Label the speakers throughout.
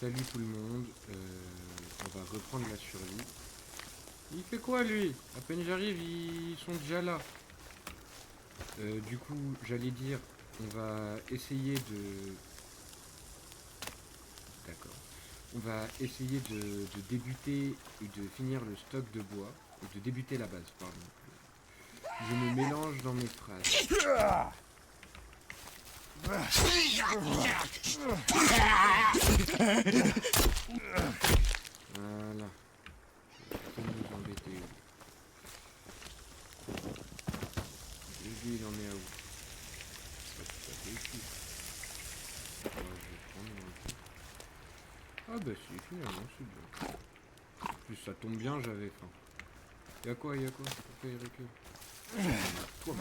Speaker 1: salut tout le monde, on va reprendre la survie. Il fait quoi lui? À peine j'arrive, ils sont déjà là. Du coup, j'allais dire, on va essayer de... D'accord. On va essayer de débuter et de finir le stock de bois. Et de débuter la base, pardon. Je me mélange dans mes phrases. Voilà. Faut nous embêter. Lui, il en est à où? Ça fait ici. Ouais, je vais prendre un peu. Ah bah si, finalement, c'est bien. En plus, ça tombe bien, j'avais faim. Y'a quoi, y'a quoi? Pourquoi il recule? Toi,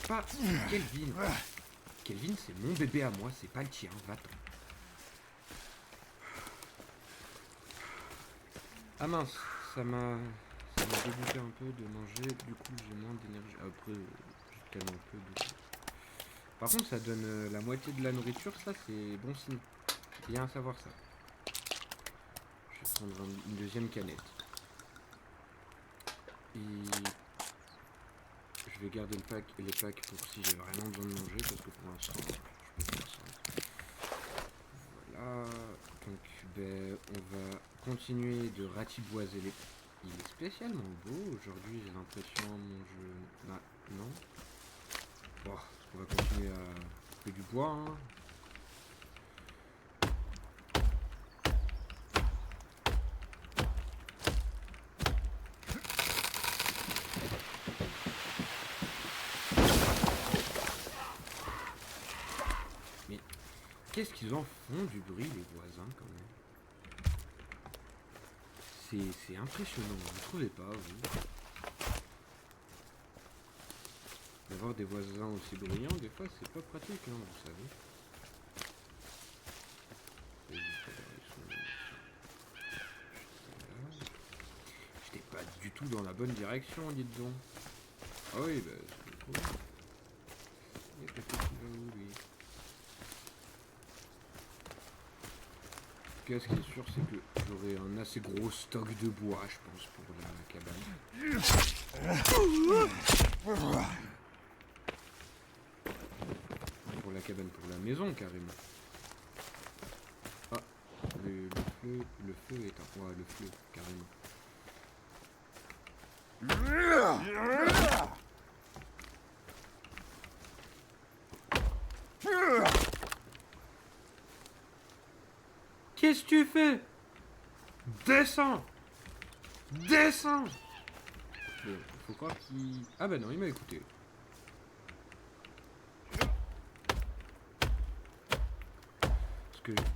Speaker 1: pas Kelvin. Kelvin, c'est mon bébé à moi, c'est pas le tien, va-t'en. Ah mince, ça m'a dégoûté un peu de manger, du coup j'ai moins d'énergie. Après, j'ai tellement peu de... Par contre, ça donne la moitié de la nourriture, ça c'est bon signe. Bien à savoir ça. Je vais prendre une deuxième canette. Et je vais garder les packs pour si j'ai vraiment besoin de manger, parce que pour l'instant, je peux faire ça. Voilà. Donc, ben, on va continuer de ratiboiser les... Il est spécialement beau aujourd'hui, j'ai l'impression, mon jeu... Ah, non. Bon, on va continuer à couper du bois, hein. Mais qu'est-ce qu'ils en font du bruit, les voisins, quand même? C'est impressionnant, vous trouvez pas, vous? D'avoir des voisins aussi bruyants, des fois, c'est pas pratique, hein, vous savez. J'étais pas du tout dans la bonne direction, dites donc. Ah oui, bah, c'est cool. Et peut-être qu'il va où, lui? En tout cas, ce qui est sûr, c'est que j'aurai un assez gros stock de bois, je pense, pour la cabane. Pour la cabane, pour la maison, carrément. Ah, le feu est un... Ouais, le feu, carrément. Qu'est-ce que tu fais? Descends! Descends! Bon, faut croire qu'il... Ah bah non, il m'a écouté.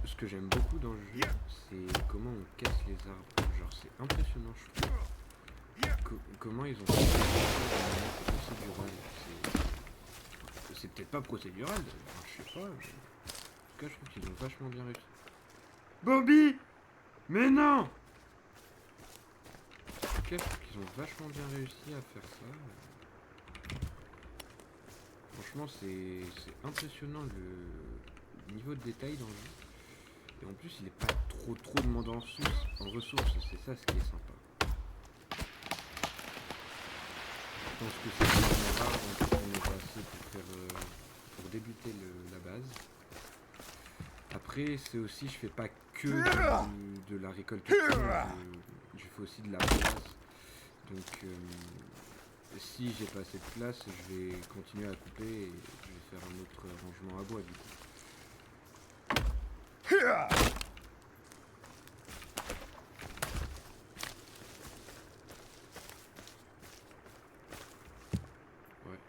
Speaker 1: Ce que j'aime beaucoup dans le jeu, c'est comment on casse les arbres. Genre, c'est impressionnant, je trouve. Comment ils ont fait ça procédural. C'est peut-être pas procédural, enfin, je sais pas. Mais... En tout cas, je trouve qu'ils ont vachement bien réussi. Bobby! Mais non! En tout cas, je trouve qu'ils ont vachement bien réussi à faire ça. Franchement, c'est impressionnant le niveau de détail dans le jeu. Et en plus, il n'est pas trop demandant en ressources. C'est ça ce qui est sympa. Je pense que c'est vraiment rare on est passé pour débuter la base. Après, c'est aussi, je fais pas que de la récolte, je fais aussi de la place. Donc, si j'ai pas assez de place, je vais continuer à couper et je vais faire un autre rangement à bois du coup. Ouais,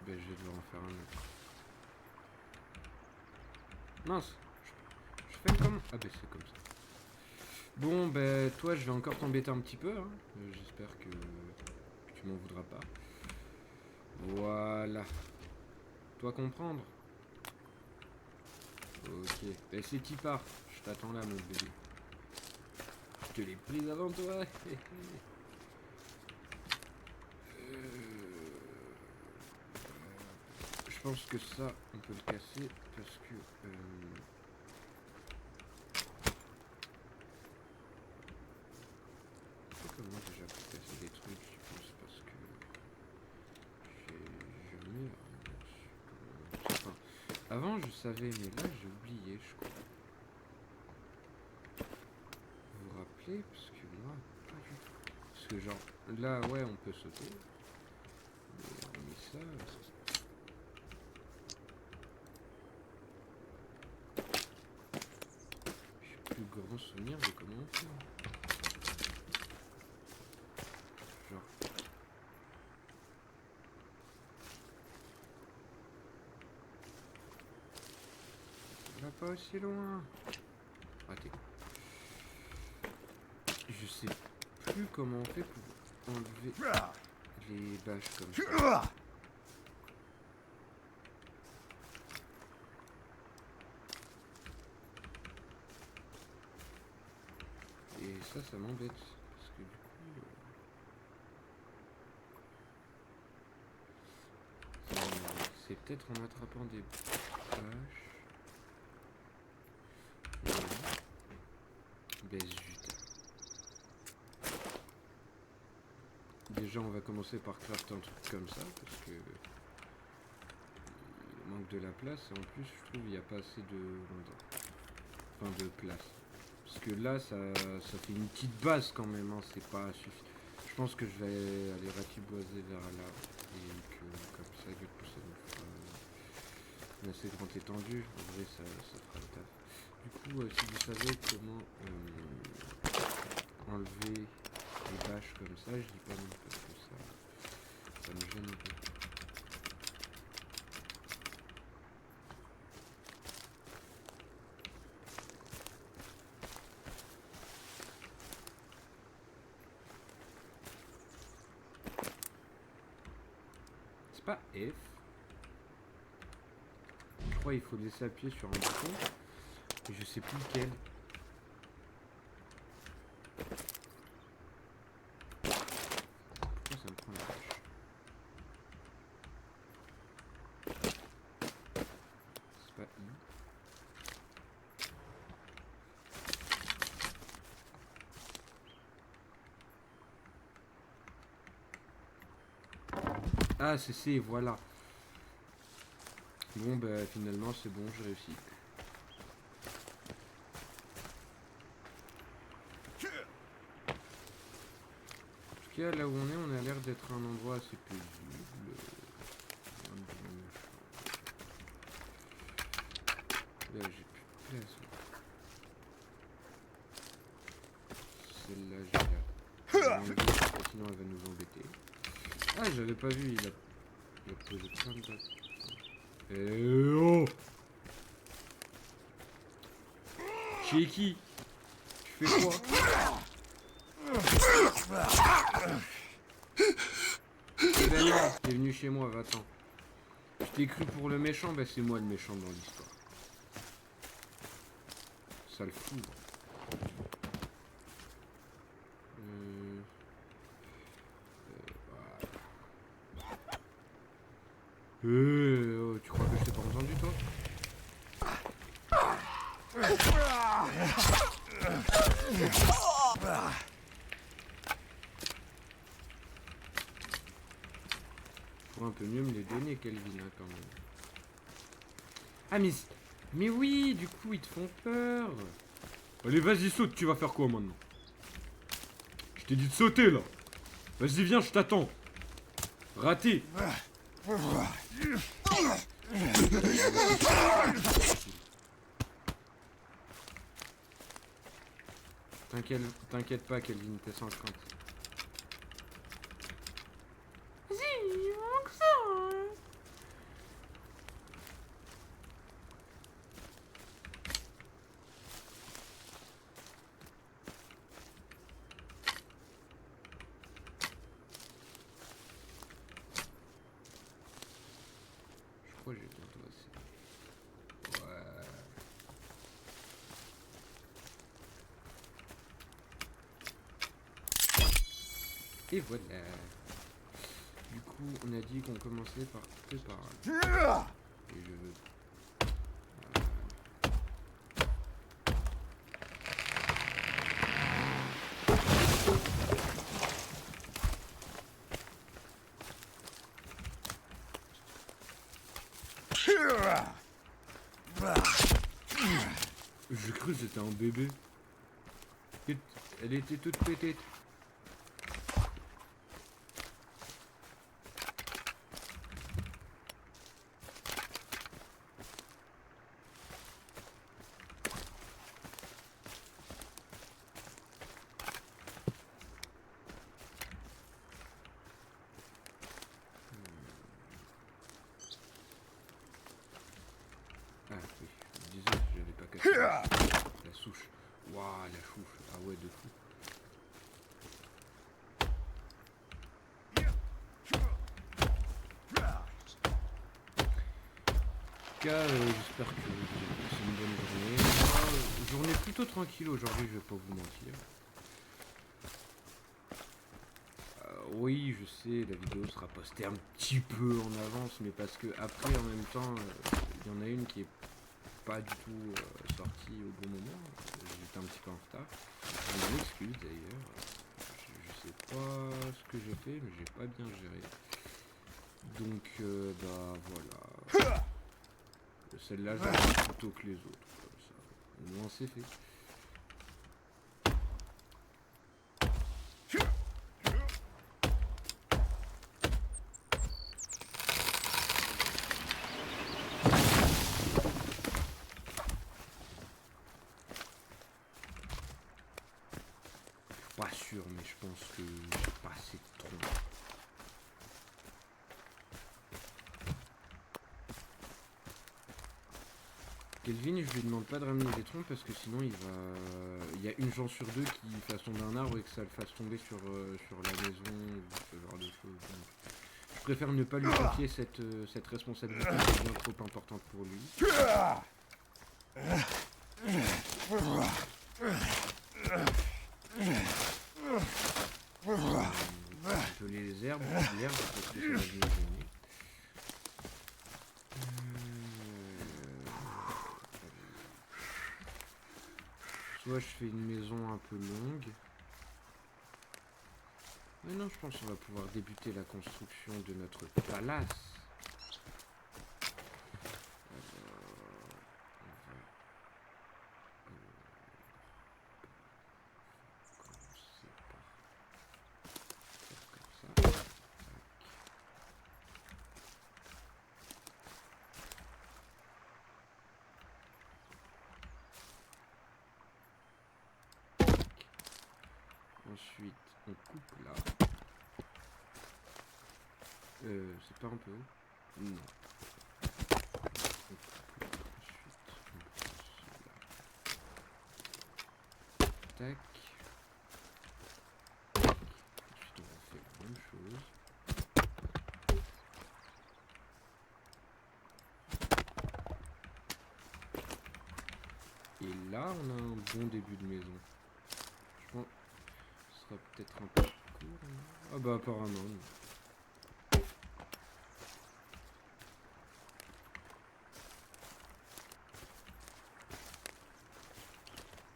Speaker 1: ben je vais devoir en faire un autre. Mince, je fais comment? Ah ben c'est comme ça. Bon, ben toi, je vais encore t'embêter un petit peu, hein. J'espère que tu m'en voudras pas. Voilà. Toi comprendre? Ok. Ben c'est qui part. Je t'attends là, mon bébé. Je te l'ai prise avant toi. Je pense que ça, on peut le casser parce que... Avant je savais, mais là j'ai oublié, je crois. Vous vous rappelez? Parce que moi, pas du tout. Parce que genre, là, ouais, on peut sauter. Mais on met ça... J'ai plus grand souvenir de comment on fait. Genre... On va pas aussi loin. Raté. Je sais plus comment on fait pour enlever les bâches comme ça. Et ça m'embête. Parce que du coup... c'est peut-être en attrapant des bâches... Ben zut. Déjà on va commencer par crafter un truc comme ça parce que il manque de la place et en plus je trouve il n'y a pas assez de place. Parce que là ça fait une petite base quand même, hein, c'est pas suffisant. Je pense que je vais aller ratiboiser vers là et que comme ça du coup ça nous fera une assez grande étendue. En vrai ça fera le taf. Du coup si vous savez comment enlever les bâches comme ça, je dis pas non parce que ça me gêne un peu. C'est pas F. Je crois qu'il faut laisser appuyer sur un bouton. Et je sais plus lequel. Pourquoi ça me prend la vache? C'est pas I. Ah c'est C, voilà. Bon bah finalement c'est bon, j'ai réussi. En tout cas là où on a l'air d'être un endroit assez paisible. Là j'ai plus de place. Celle-là je vais la enlever, sinon elle va nous embêter. Ah j'avais pas vu, il a posé plein de bases. Eh oh! Chez qui? Tu fais quoi? Eh ben non, t'es venu chez moi, va-t'en. Je t'ai cru pour le méchant, ben c'est moi le méchant dans l'histoire. Ça le fout. Oh, tu crois que je t'ai pas entendu toi? Faut un peu mieux me les donner, Kelvin, hein, quand même. Ah mais oui, du coup ils te font peur. Allez vas-y saute, tu vas faire quoi maintenant? Je t'ai dit de sauter là. Vas-y viens, je t'attends. Raté. T'inquiète pas Kelvin, t'es sans crainte. Vas-y, il manque ça. Je crois que j'ai bientôt assez. Ouais. Et voilà. Du coup, on a dit qu'on commençait par préparer. Et je veux... J'ai cru que c'était un bébé. Elle était toute petite. Ah oui, je me disais que j'avais pas cassé la souche. Waouh, la chouche. Ah ouais, de fou. En tout cas, j'espère que vous avez passé une bonne journée. Journée plutôt tranquille aujourd'hui, je vais pas vous mentir. Oui, je sais, la vidéo sera postée un petit peu en avance, mais parce que après, en même temps, il y en a une qui est pas du tout sortie au bon moment. J'étais un petit peu en retard. Je m'excuse d'ailleurs. Je sais pas ce que j'ai fait, mais j'ai pas bien géré. Donc, bah voilà. Celle-là, j'arrive plutôt que les autres. Comme ça. Au moins, c'est fait. Pas sûr, mais je pense que j'ai pas assez de troncs. Kelvin, je lui demande pas de ramener des troncs parce que sinon il y a une chance sur deux qu'il fasse tomber un arbre et que ça le fasse tomber sur la maison ou ce genre de choses. Donc, je préfère ne pas lui confier cette responsabilité qui est bien trop importante pour lui. Les herbes, l'herbe parce que ça va bien gêner. Soit je fais une maison un peu longue. Mais non, je pense qu'on va pouvoir débuter la construction de notre palace. Ensuite, on coupe là. C'est pas un peu haut? Non. On coupe là. Ensuite, on passe là. Tac. Ensuite, on refait la même chose. Et là, on a un bon début de maison. Je pense que ce sera peut-être un peu court. Ah bah apparemment.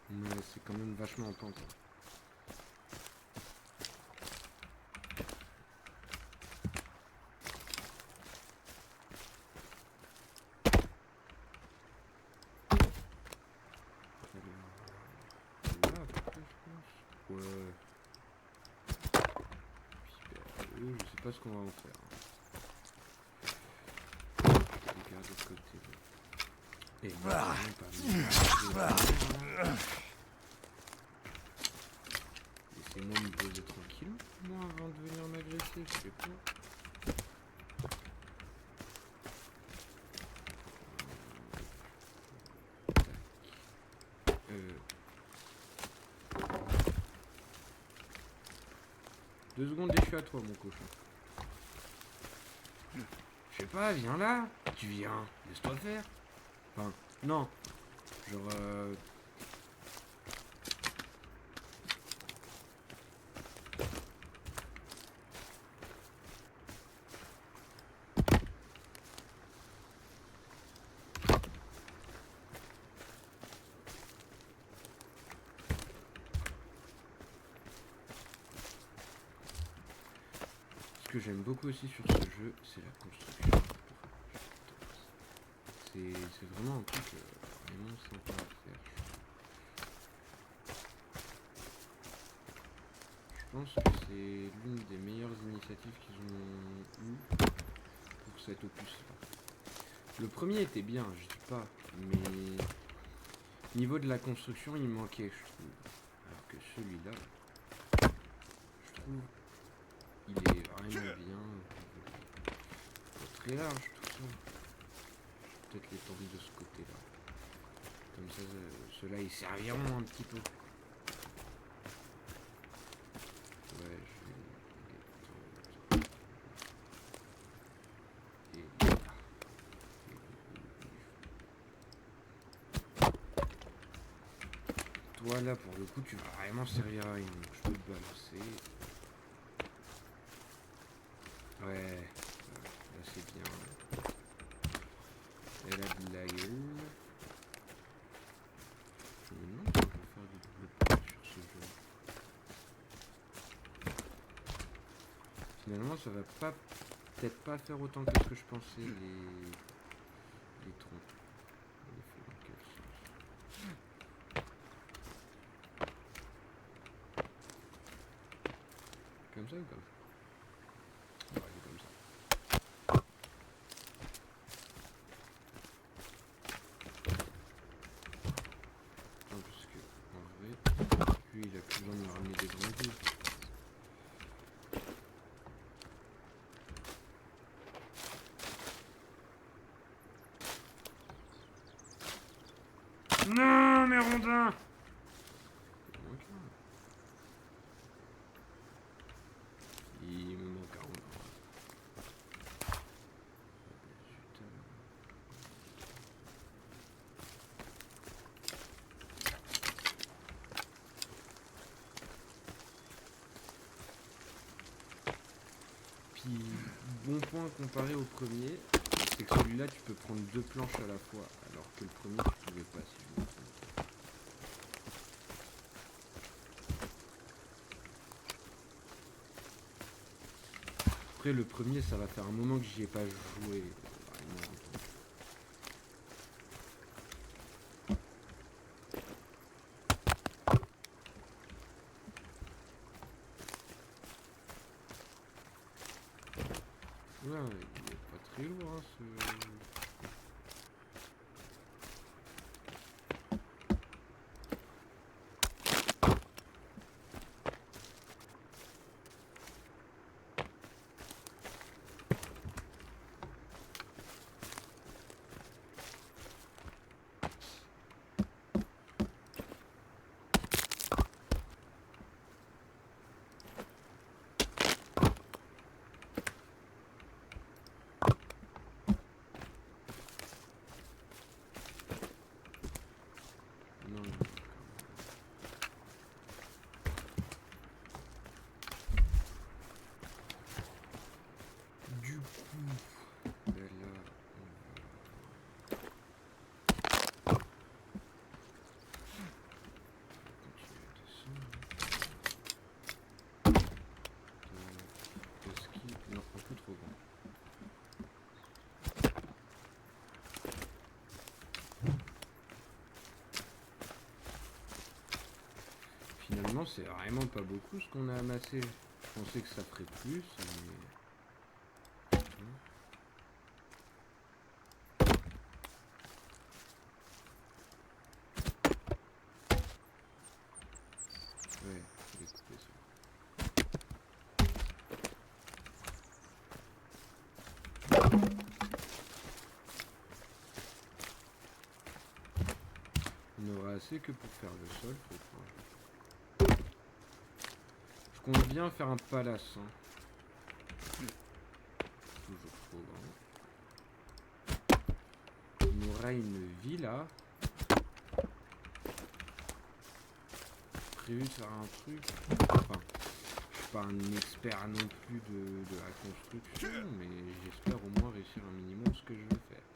Speaker 1: Mais c'est quand même vachement en pente. Je sais pas ce qu'on va en faire. Regarde de côté. Et pas laissez-moi me poser tranquille, moi, avant de venir m'agresser, je sais pas. Deux secondes et je suis à toi, mon cochon. Je sais pas, viens là. Tu viens, laisse-toi faire. Enfin, non. Genre, ce que j'aime beaucoup aussi sur ce jeu, c'est la construction. c'est vraiment un truc vraiment sympa à faire. Je pense que c'est l'une des meilleures initiatives qu'ils ont eues pour cet opus-là. Le premier était bien, je dis pas, mais niveau de la construction, il manquait, je trouve. Alors que celui-là, je trouve, il est vraiment bien. Pas très large tout ça. Peut-être l'étendre de ce côté-là. Comme ça, ceux-là, ils serviront un petit peu. Ouais, je vais l'étendre. Et là. Toi, là, pour le coup, tu vas vraiment servir à rien. Donc, je peux te balancer. Ouais, là, c'est bien. Elle a de la gueule. Je me demande si on peut faire du double point sur ce jeu. Finalement, ça va pas peut-être pas faire autant que ce que je pensais les troncs. On les fait dans quel sens? Comme ça ou comme ça? On va aller comme ça. Non, parce que en vrai, lui il a plus besoin de me ramener des grenouilles. Non, mais rondins! Il me manque un rondin. Puis, bon point comparé au premier, c'est que celui-là tu peux prendre 2 planches à la fois, alors que le premier tu pouvais pas si je me trompe. Après le premier ça va faire un moment que j'y ai pas joué vraiment. Ouais, il est pas très lourd hein, ce... Non, non. Du coup, ben là, on va continuer à descendre. Le ski, non, un peu trop grand. Finalement, c'est vraiment pas beaucoup ce qu'on a amassé. Je pensais que ça ferait plus, mais... Ouais, je vais couper ça. On aura assez que pour faire le sol, je crois. Je compte bien faire un palace. Hein. Toujours trop grand. On aura une villa. Prévu de faire un truc. Enfin, je suis pas un expert non plus de la construction, mais j'espère au moins réussir un minimum ce que je veux faire.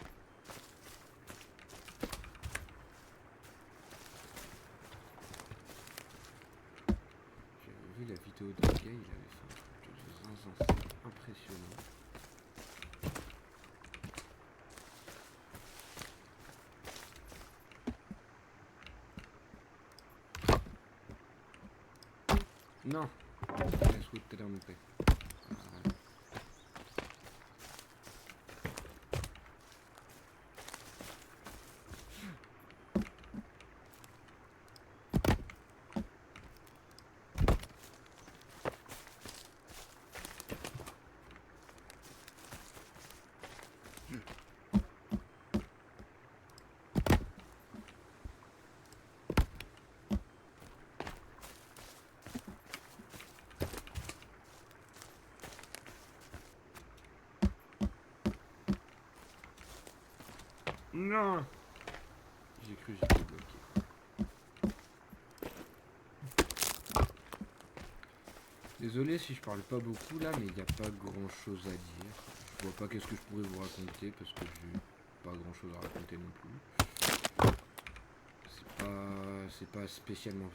Speaker 1: J'avais vu la vidéo d'un gars, il avait fait un truc de zinzin, c'était impressionnant. Non. Laisse-moi te en paix. Non. J'ai cru que j'étais bloqué. Désolé si je parle pas beaucoup là, mais il n'y a pas grand chose à dire. Je vois pas qu'est-ce que je pourrais vous raconter parce que j'ai pas grand chose à raconter non plus. C'est pas spécialement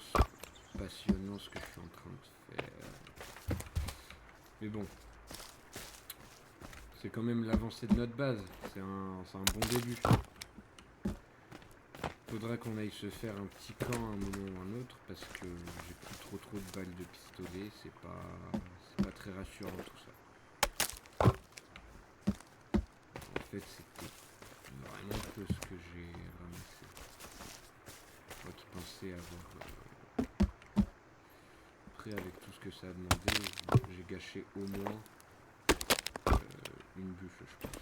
Speaker 1: passionnant ce que je suis en train de faire. Mais bon. C'est quand même l'avancée de notre base. C'est un bon début. Faudra qu'on aille se faire un petit camp à un moment ou un autre parce que j'ai plus trop de balles de pistolet. C'est pas très rassurant tout ça. En fait, c'était vraiment peu ce que j'ai ramassé. Moi qui pensais avoir prêt avec tout ce que ça a demandé, j'ai gâché au moins une bûche, je pense.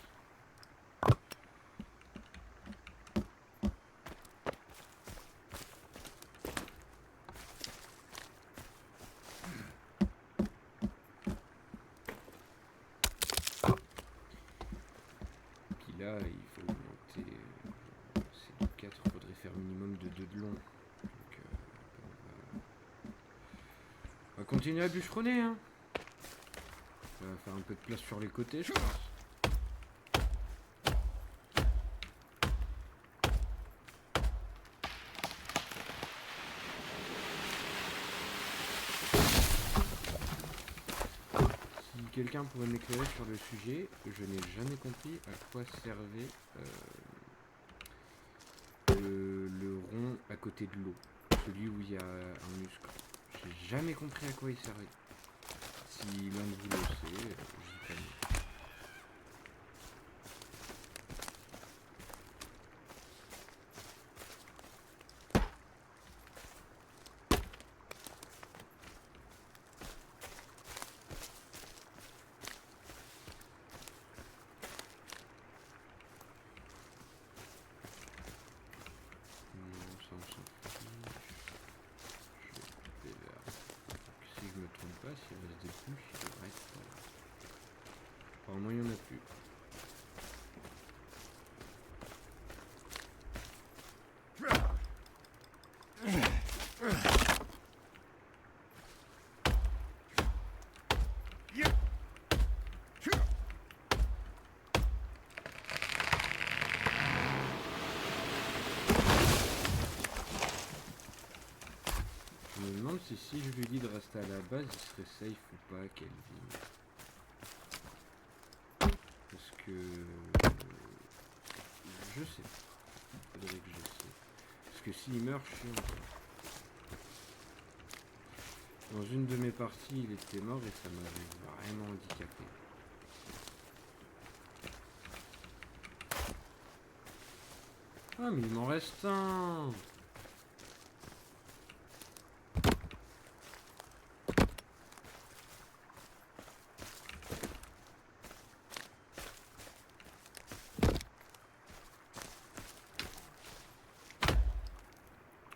Speaker 1: Puis là, il faut augmenter. C'est du 4, il faudrait faire minimum de 2 de long. Donc, on va continuer à bûcheronner, hein. Ça va faire un peu de place sur les côtés, je pense. Si quelqu'un pourrait m'éclairer sur le sujet, je n'ai jamais compris à quoi servait le rond à côté de l'eau. Celui où il y a un muscle. J'ai jamais compris à quoi il servait. Si l'un de vous le sait, j'y connais. Non, ça on s'en fiche. Je vais couper vers. Donc, si je me trompe pas, s'il reste des bûches, il devrait être par là. Apparemment, il n'y en a plus. Je me demande si je lui dis de rester à la base, il serait safe ou pas, Kelvin. Parce que... je sais. Faudrait que je sais. Parce que s'il meurt, je suis en train. Dans une de mes parties, il était mort et ça m'avait vraiment handicapé. Ah, mais il m'en reste un!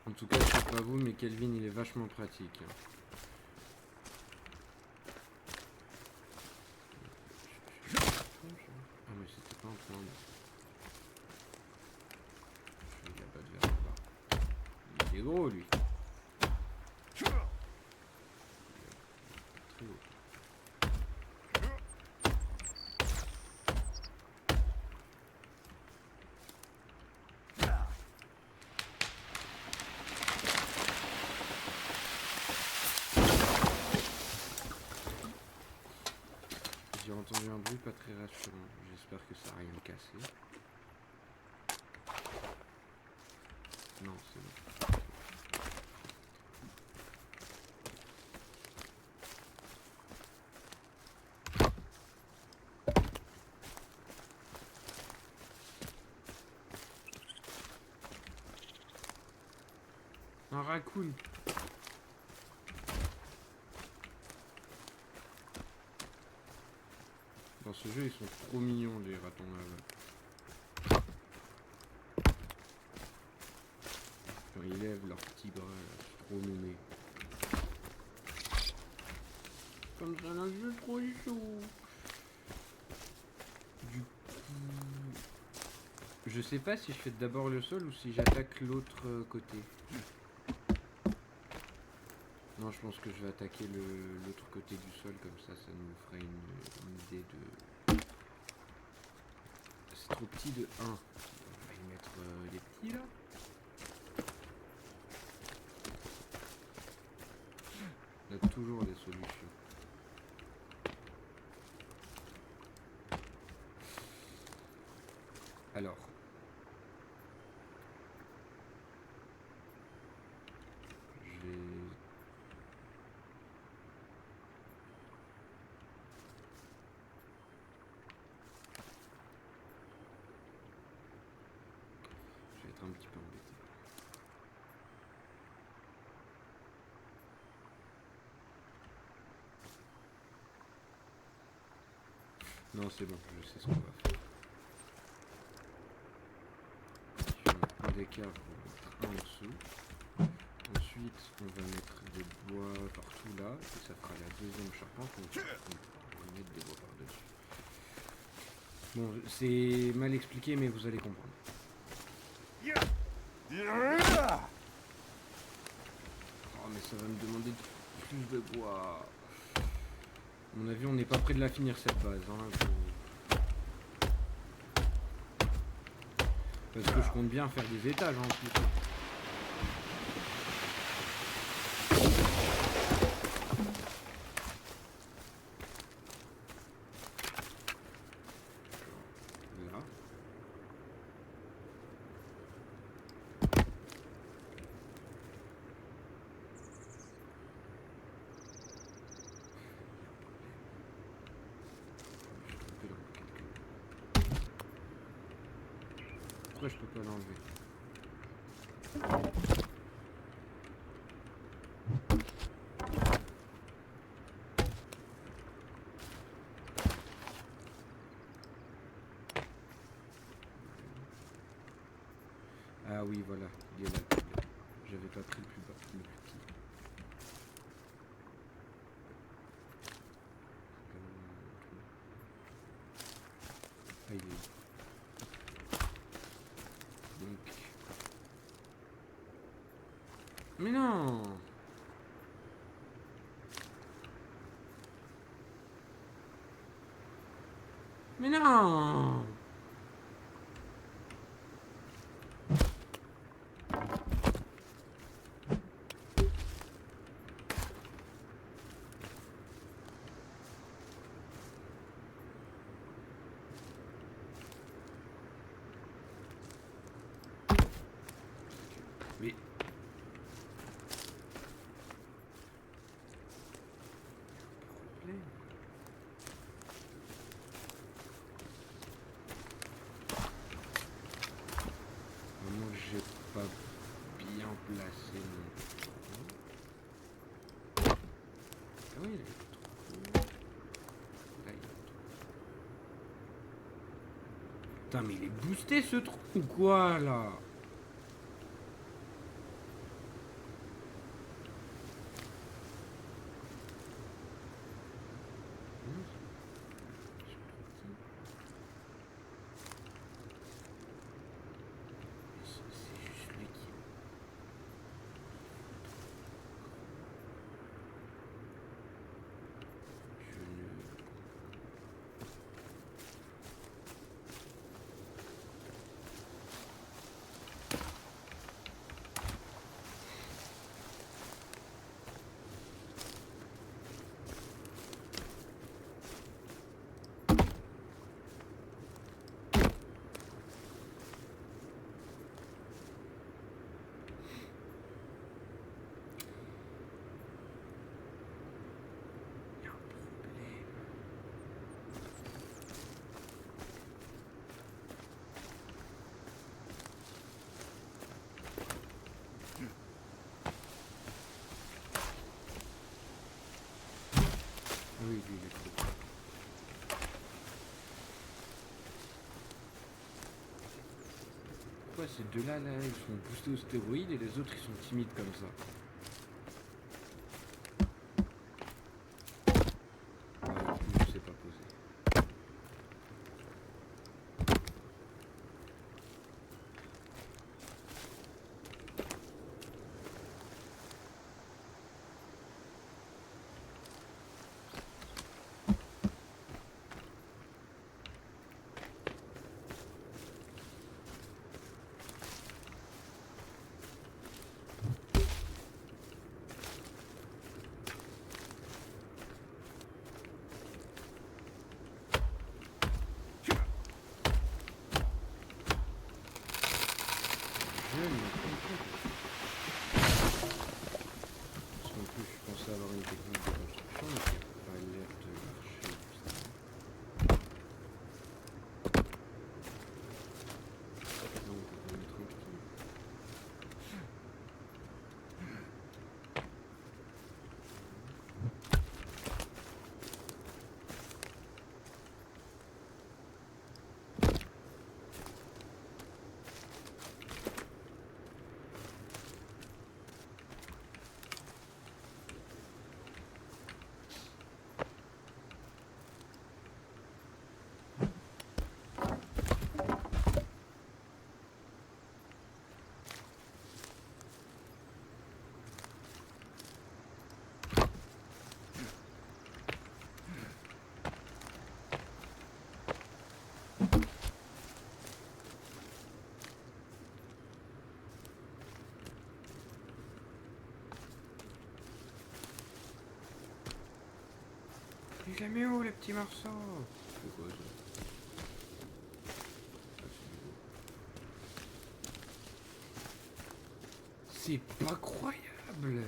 Speaker 1: En tout cas, je sais pas vous, mais Kelvin, il est vachement pratique. Ah, mais c'était pas un point. Je vais la battre vers le bas. Il est gros, lui. Très haut. J'ai entendu un bruit pas très rassurant. J'espère que ça n'a rien cassé. Non, c'est bon. Un raccoon. Dans ce jeu, ils sont trop mignons, les ratons laveurs. Quand ils lèvent leurs petits bras, là, c'est trop mignon. Comme ça, un jeu trop chaud. Du coup, je sais pas si je fais d'abord le sol ou si j'attaque l'autre côté. Non, je pense que je vais attaquer l'autre côté du sol, comme ça nous ferait une idée de... C'est trop petit de 1. On va y mettre les petits là. On a toujours des solutions. Alors. Je vais... Je vais être un petit peu embêté. Non, c'est bon, je sais ce qu'on va faire. Je vais mettre un d'écart pour mettre un en dessous. Ensuite, on va mettre des bois partout là, et ça fera la deuxième charpente. On va mettre des bois par-dessus. Bon, c'est mal expliqué, mais vous allez comprendre. Oh, mais ça va me demander plus de bois. À mon avis, on n'est pas près de la finir cette base. Hein, parce que je compte bien faire des étages en plus. Là. Pourquoi je peux pas l'enlever? Ah oui, voilà, il est là. J'avais pas pris le plus bas, le plus petit. Ah, il est où? Donc... Mais non! Mais non! Mais... Vraiment, j'ai pas bien placé mon trou. Ah oui, il est trop. Là, il est trop. Putain, mais il est boosté ce trou ou quoi là? oui, lui, il est cool. Pourquoi ces deux-là, là, ils sont boostés aux stéroïdes et les autres, ils sont timides comme ça? Lui, je sais pas poser. Je me comprends. Parce qu'en plus, je pensais avoir une technique de construction, mais ça n'a pas l'air de marcher. Donc, on est tranquille. Il est mis où, les petits morceaux? C'est quoi ça? Ah, c'est pas croyable!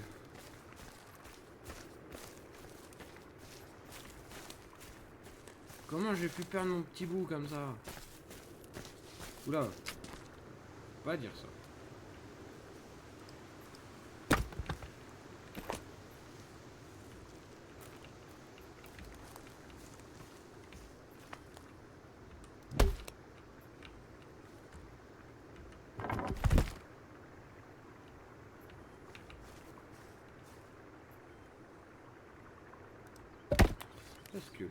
Speaker 1: Comment j'ai pu perdre mon petit bout comme ça? Oula! Faut pas dire ça. Est-ce que là...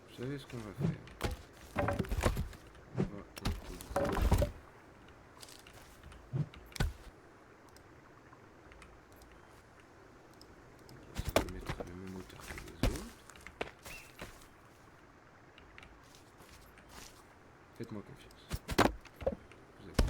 Speaker 1: Vous savez ce qu'on va faire? On va improviser. Ça va mettre à la même hauteur que les autres. Faites-moi confiance. Vous êtes là.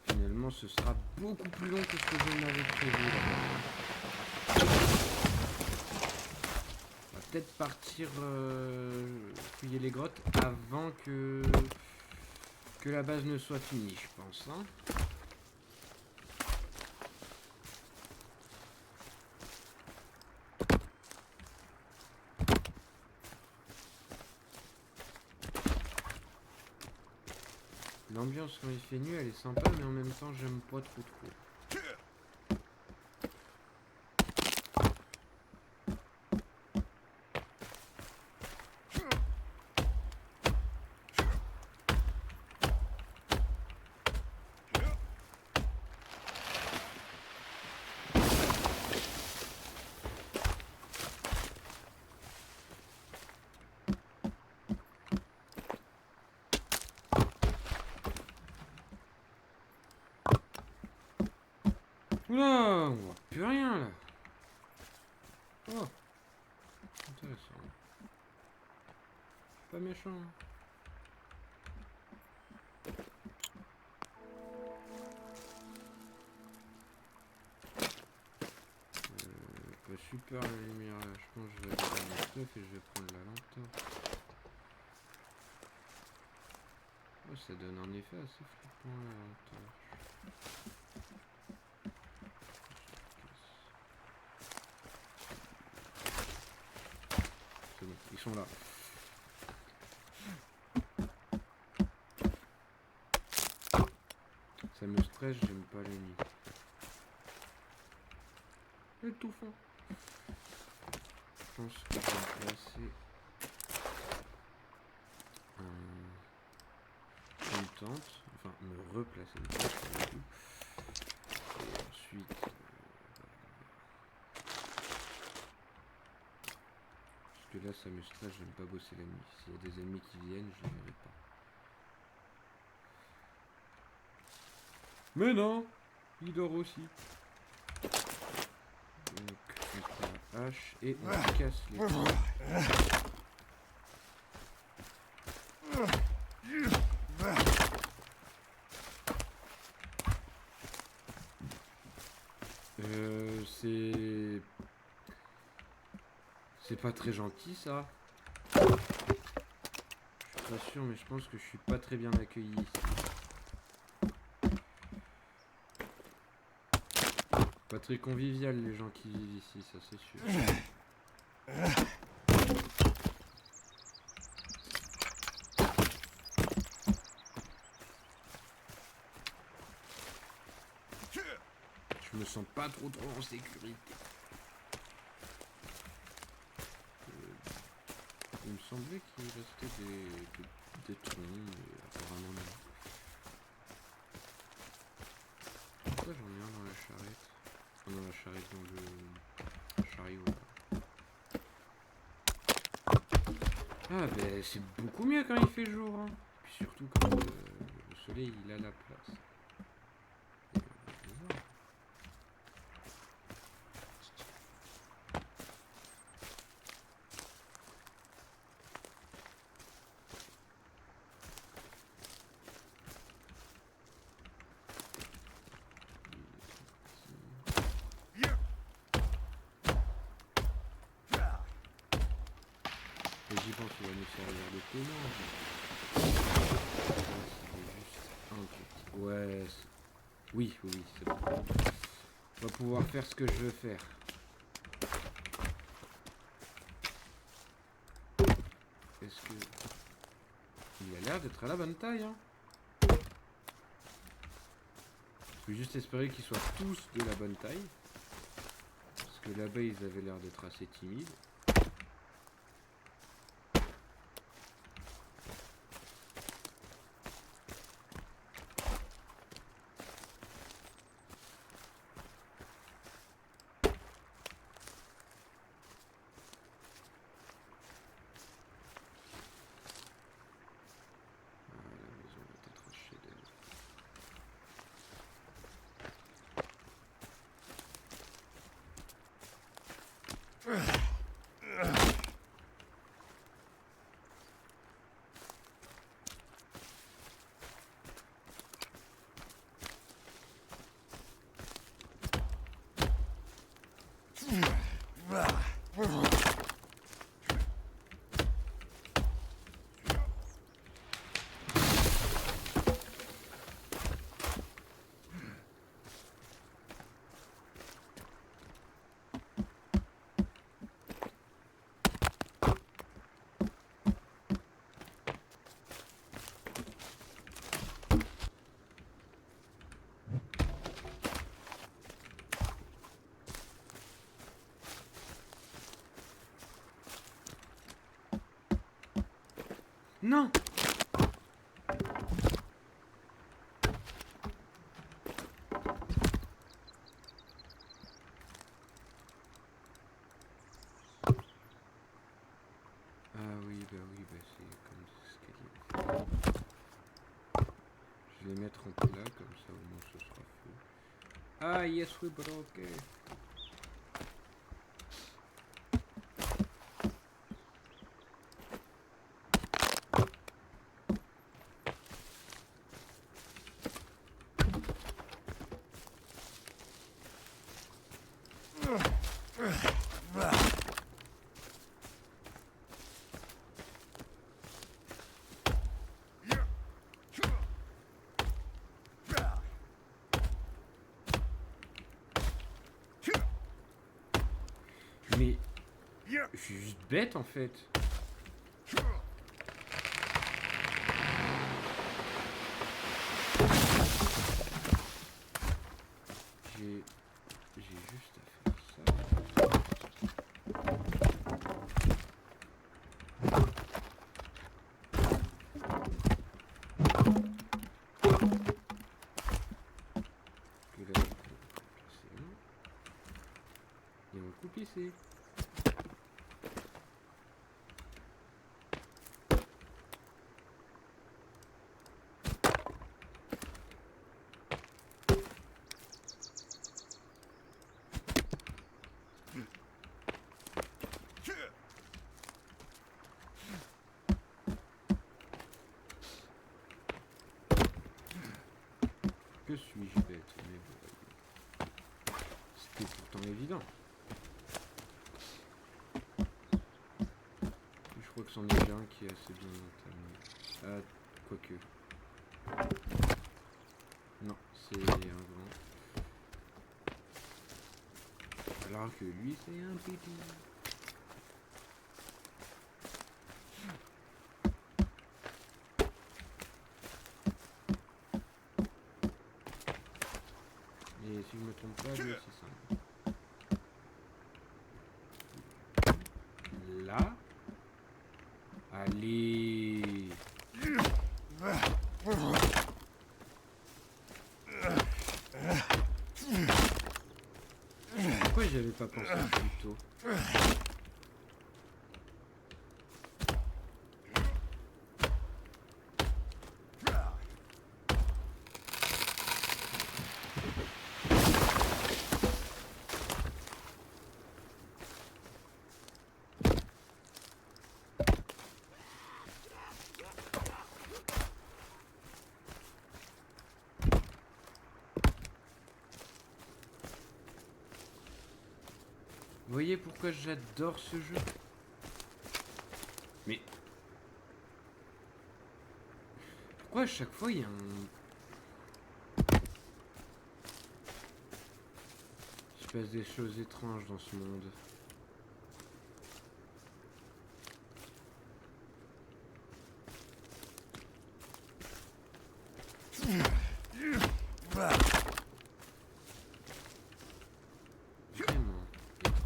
Speaker 1: Finalement, ce sera beaucoup plus long que ce que je n'avais prévu. On va peut-être partir fouiller les grottes avant que la base ne soit finie, je pense. Hein. L'ambiance quand il fait nuit, elle est sympa, mais en même temps, j'aime pas trop. Oula, on voit plus rien là. Oh, intéressant. Pas méchant. Pas super la lumière là. Je pense que je vais aller dans mon stuff et je vais prendre la lampe. Oh, ça donne un effet assez flippant la lampe. C'est bon, ils sont là. Ça me stresse, j'aime pas les nuits. Étouffant. Je pense que je vais me placer une tente, enfin me replacer une tente pour le coup. Et ensuite, parce que là ça me stresse, j'aime pas bosser la nuit. S'il y a des ennemis qui viennent, je les verrai pas. Mais non, il dort aussi. Donc on prend la hache et on casse les trucs. C'est pas très gentil ça. Je suis pas sûr, mais je pense que je suis pas très bien accueilli ici. Pas très convivial les gens qui vivent ici, ça c'est sûr. Je me sens pas trop en sécurité. Il me semblait qu'il restait des troncs, mais apparemment non. Pourquoi j'en ai un dans la charrette? Oh, dans la charrette, dans le chariot là. Ah ben c'est beaucoup mieux quand il fait jour. Hein. Puis surtout quand le soleil il a la place. J'y pense, il va nous servir de témoin. C'est juste un petit. Ouais. Oui, c'est bon. On va pouvoir faire ce que je veux faire. Est-ce que. Il a l'air d'être à la bonne taille, hein. Je peux juste espérer qu'ils soient tous de la bonne taille. Parce que là-bas, ils avaient l'air d'être assez timides. Non! Ah oui, bah c'est comme ce qu'elle dit. Je vais les mettre en plat, comme ça au moins ce sera fait. Ah, yes, we broke. Mais je suis juste bête en fait. J'ai juste à faire ça. Que là, c'est bon. Et on coupe ici. Que suis-je bête, mais voilà. C'était pourtant évident. Je crois que c'en est bien un qui est assez bien entamé. Ah, quoique. Non, c'est un grand. Alors que lui, c'est un petit. Et si je me trompe pas, lui, c'est ça. Là. Allez. Pourquoi j'y avais pas pensé plus tôt? Vous voyez pourquoi j'adore ce jeu? Mais pourquoi à chaque fois il y a un... Il se passe des choses étranges dans ce monde. Vraiment étrange.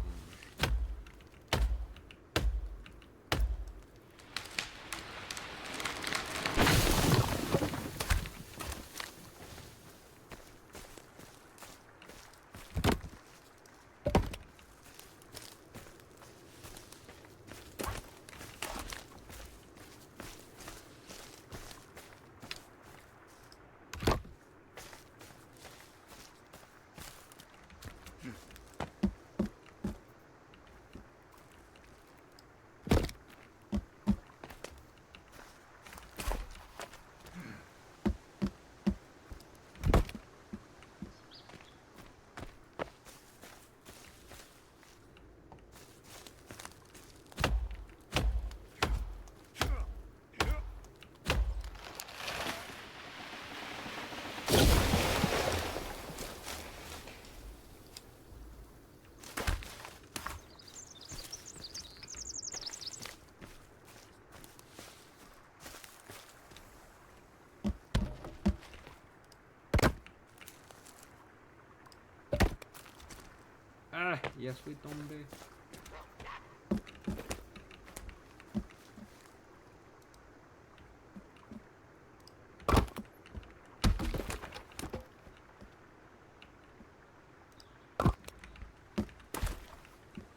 Speaker 1: Ah, il a souhaité tomber.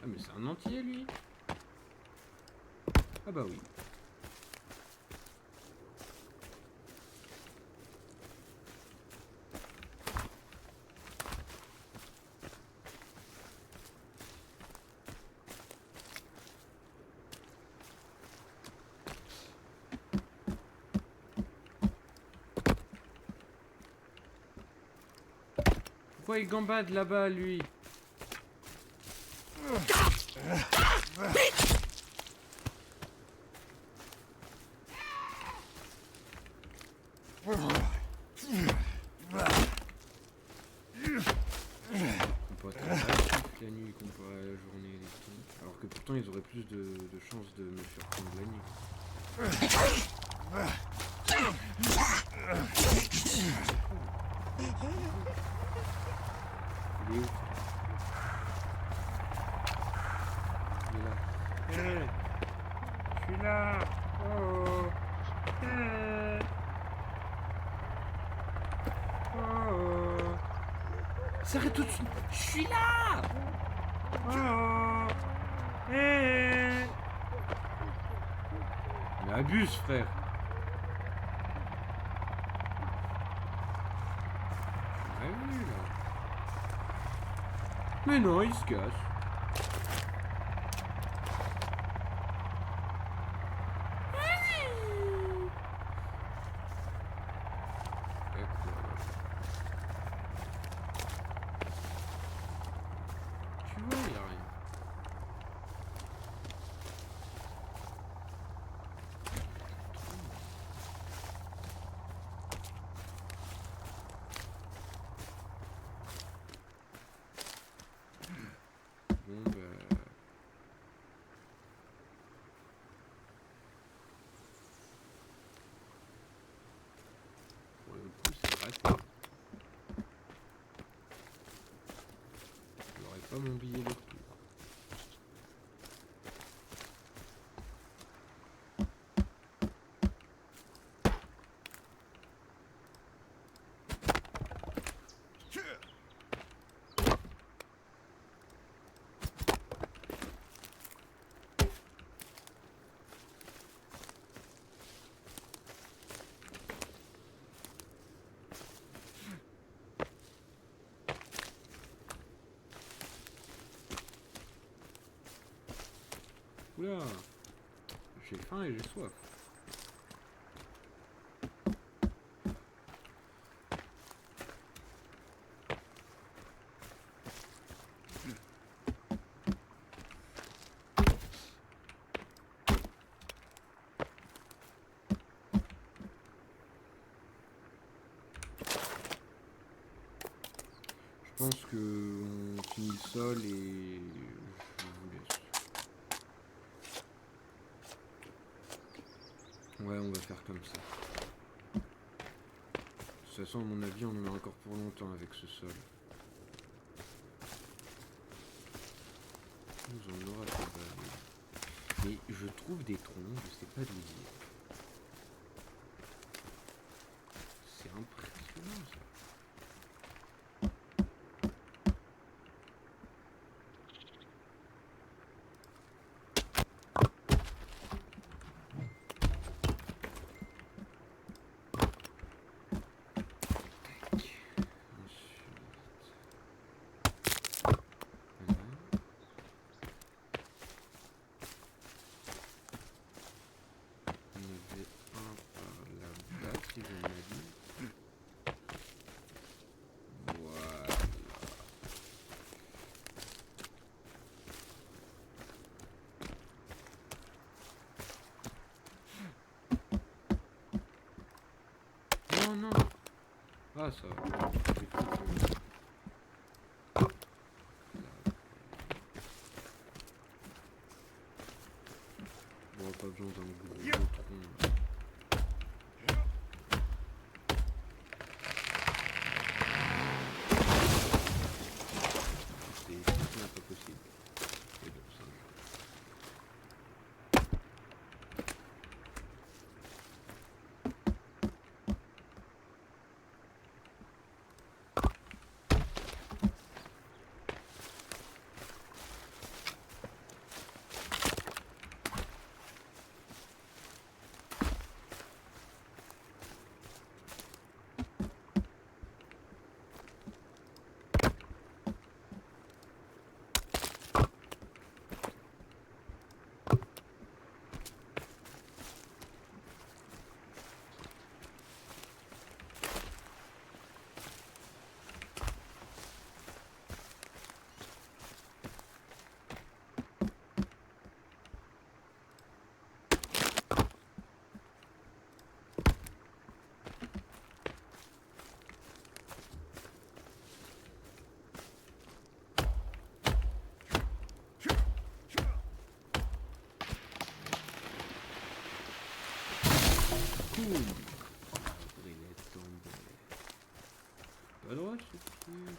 Speaker 1: Ah mais c'est un entier lui. Ah bah oui. Pourquoi il gambade là-bas, lui? On peut être actif la nuit comparé à la journée, les trucs. Alors que pourtant ils auraient plus de chances de me surprendre la nuit. Il est où? Il est là. Hey, je suis là. Oh. Hey. Oh. S'arrête tout de suite. Je suis là. Oh. Hey. Mais abuse, frère. Ouais, oui, là. Mais non, il se cache. Tu vois, il y a rien. Bon, bah... Pour le coup, c'est raté. J'aurais pas mon billet de retour. Oula, j'ai faim et j'ai soif. Je pense que on finit le sol et je vous laisse. Ouais, on va faire comme ça. De toute façon, à mon avis, on en a encore pour longtemps avec ce sol. On nous en aura pas mal. Mais je trouve des troncs, je sais pas d'où dire. C'est impressionnant ça. Non, non. Ah, ça va. Bon, pas besoin d'un gros tronc. C'est pas possible. Et bon, ça va. Boum. Brillette tombée. Pas droit, c'est plus.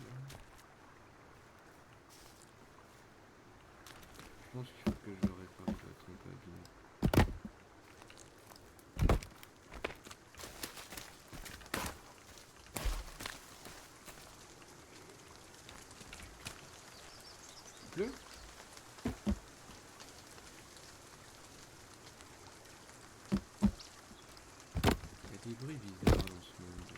Speaker 1: Je pense qu'il faut que je le répare, il doit être un peu abîmé. Il pleut ? Il y a des bruits bizarres dans ce monde.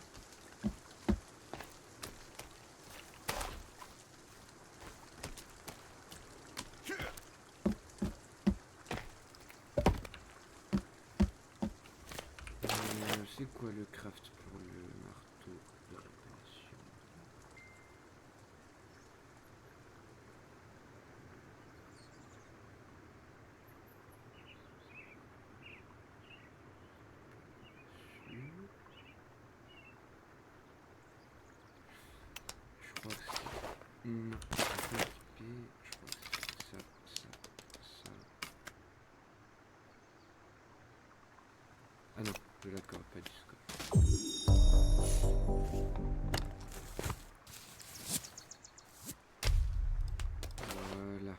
Speaker 1: C'est quoi le craft pour le marteau de réparation? Je crois que c'est... Non, je crois que c'est ça. Ah non, de la corde, pas du scope. Voilà.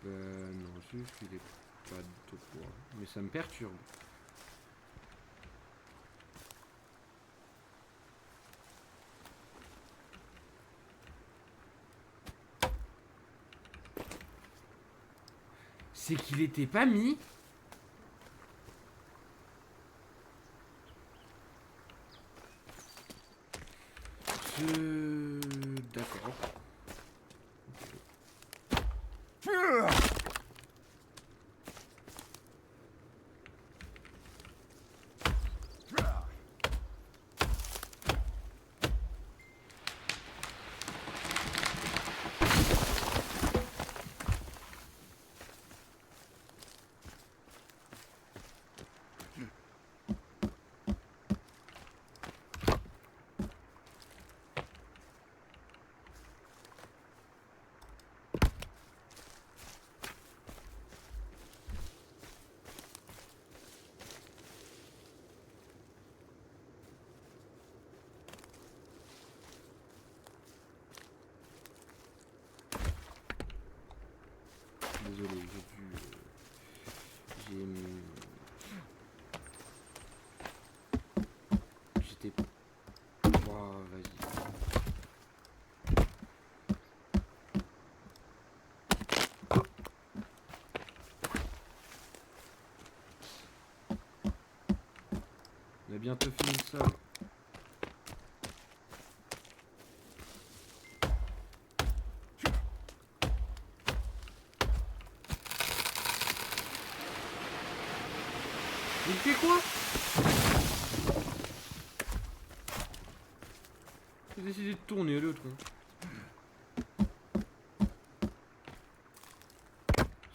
Speaker 1: Non, juste il est pas de poids. Mais ça me perturbe. C'est qu'il était pas mis. D'accord. Désolé, j'étais... Oh, vas-y. On a bientôt fini le sol. Il fait quoi? J'ai décidé de tourner le tronc.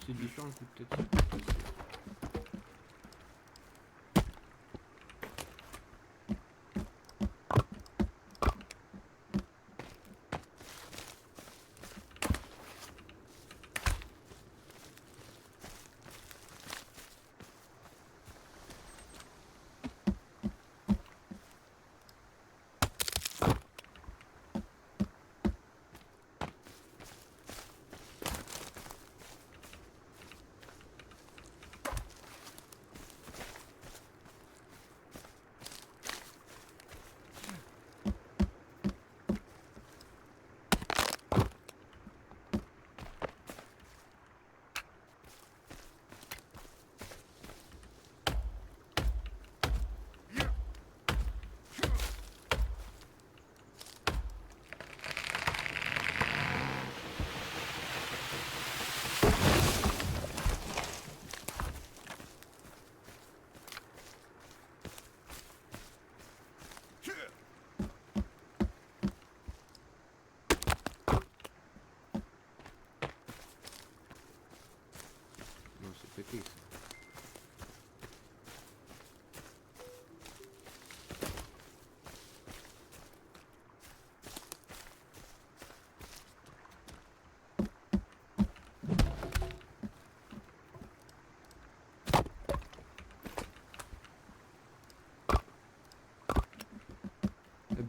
Speaker 1: C'est différent le coup de tête.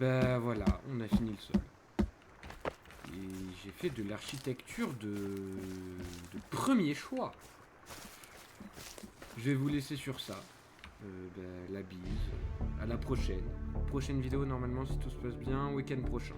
Speaker 1: Ben voilà, on a fini le sol. Et j'ai fait de l'architecture de premier choix. Je vais vous laisser sur ça. Ben, la bise. À la prochaine. Prochaine vidéo, normalement, si tout se passe bien, week-end prochain.